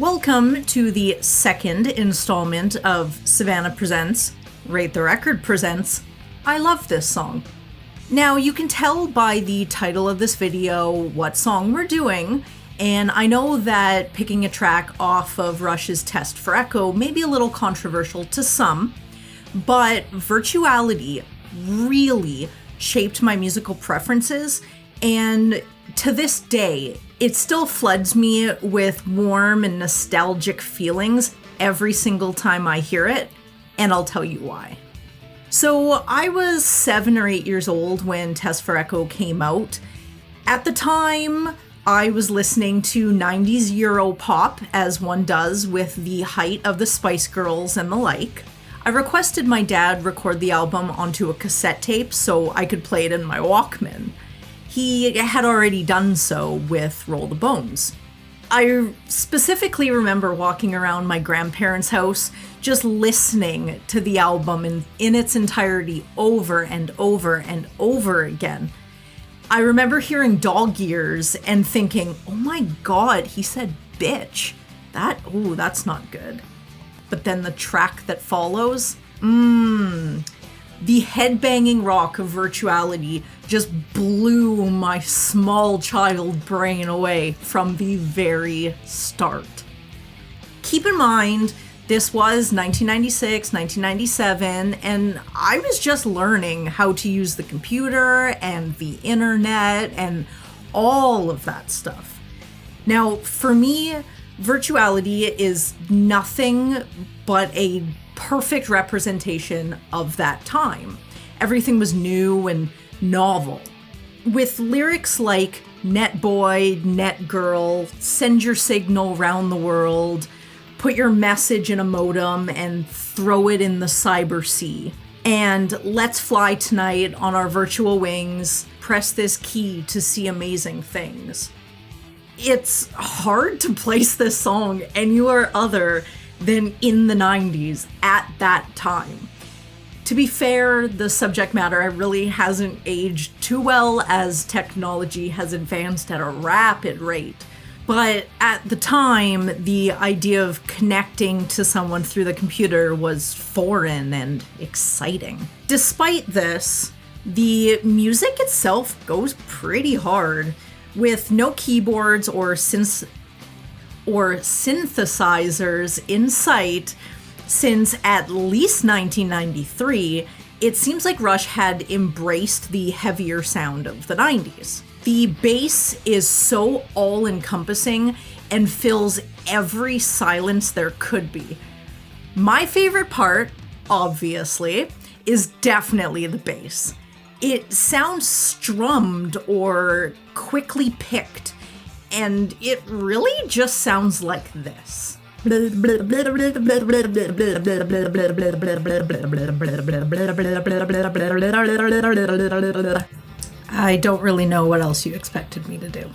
Welcome to the second installment of Savannah Presents, Rate the Record Presents, I Love This Song. Now, you can tell by the title of this video what song we're doing, and I know that picking a track off of Rush's Test for Echo may be a little controversial to some, but Virtuality really shaped my musical preferences, and to this day, it still floods me with warm and nostalgic feelings every single time I hear it, and I'll tell you why. So I was 7 or 8 years old when Test for Echo came out. At the time, I was listening to 90s Euro pop, as one does with the height of the Spice Girls and the like. I requested my dad record the album onto a cassette tape so I could play it in my Walkman. He had already done so with Roll the Bones. I specifically remember walking around my grandparents' house just listening to the album in its entirety over and over and over again. I remember hearing dog ears and thinking, oh my god, he said bitch. That's not good. But then the track that follows, the headbanging rock of Virtuality just blew my small child brain away from the very start. Keep in mind, this was 1996, 1997, and I was just learning how to use the computer and the internet and all of that stuff. Now, for me, Virtuality is nothing but a perfect representation of that time. Everything was new and novel, with lyrics like net boy, net girl, send your signal round the world, put your message in a modem and throw it in the cyber sea, and let's fly tonight on our virtual wings, press this key to see amazing things. It's hard to place this song anywhere other than in the 90s at that time. To be fair, the subject matter really hasn't aged too well as technology has advanced at a rapid rate. But at the time, the idea of connecting to someone through the computer was foreign and exciting. Despite this, the music itself goes pretty hard, with no keyboards or synthesizers in sight. Since at least 1993, it seems like Rush had embraced the heavier sound of the 90s. The bass is so all-encompassing and fills every silence there could be. My favorite part, obviously, is definitely the bass. It sounds strummed or quickly picked, and it really just sounds like this. I don't really know what else you expected me to do.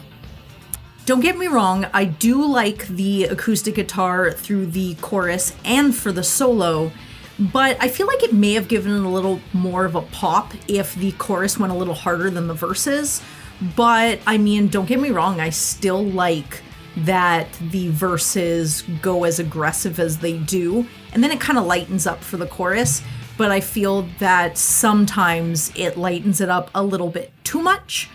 Don't get me wrong, I do like the acoustic guitar through the chorus and for the solo, but I feel like it may have given it a little more of a pop if the chorus went a little harder than the verses. But I mean, don't get me wrong, I still like that the verses go as aggressive as they do, and then it kind of lightens up for the chorus, but I feel that sometimes it lightens it up a little bit too much,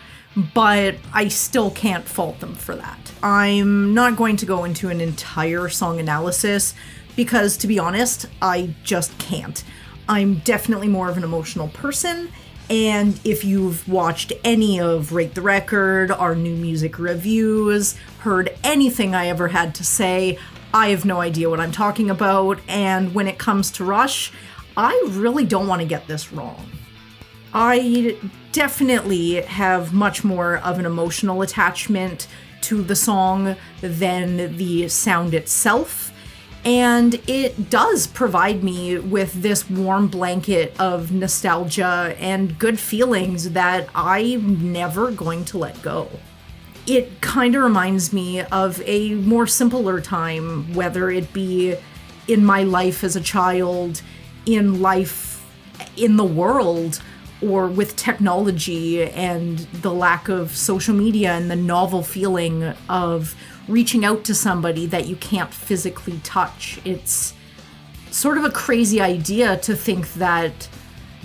but I still can't fault them for that. I'm not going to go into an entire song analysis because, to be honest, I just can't. I'm definitely more of an emotional person, and if you've watched any of Rate the Record, our new music reviews, heard anything I ever had to say, I have no idea what I'm talking about, and when it comes to Rush, I really don't want to get this wrong. I definitely have much more of an emotional attachment to the song than the sound itself, and it does provide me with this warm blanket of nostalgia and good feelings that I'm never going to let go. It kind of reminds me of a more simpler time, whether it be in my life as a child, in life in the world, or with technology and the lack of social media and the novel feeling of reaching out to somebody that you can't physically touch. It's sort of a crazy idea to think that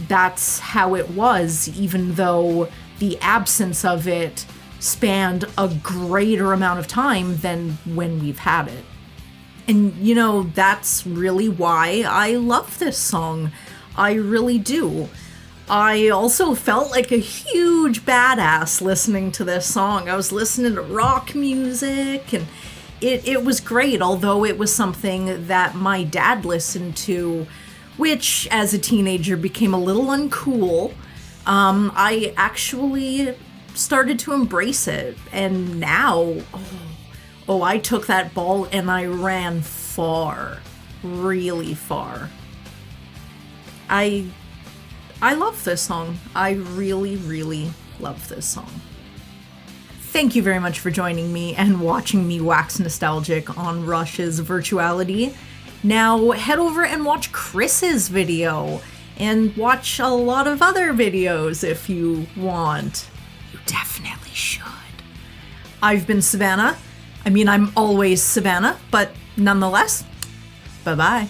that's how it was, even though the absence of it spanned a greater amount of time than when we've had it. And, you know, that's really why I love this song. I really do. I also felt like a huge badass listening to this song. I was listening to rock music, and it was great, although it was something that my dad listened to, which as a teenager became a little uncool. I actually started to embrace it, and now, I took that ball and I ran far, really far. I love this song. I really, really love this song. Thank you very much for joining me and watching me wax nostalgic on Rush's Virtuality. Now head over and watch Kris's video and watch a lot of other videos if you want. You definitely should. I've been Savannah. I mean, I'm always Savannah, but nonetheless, bye-bye.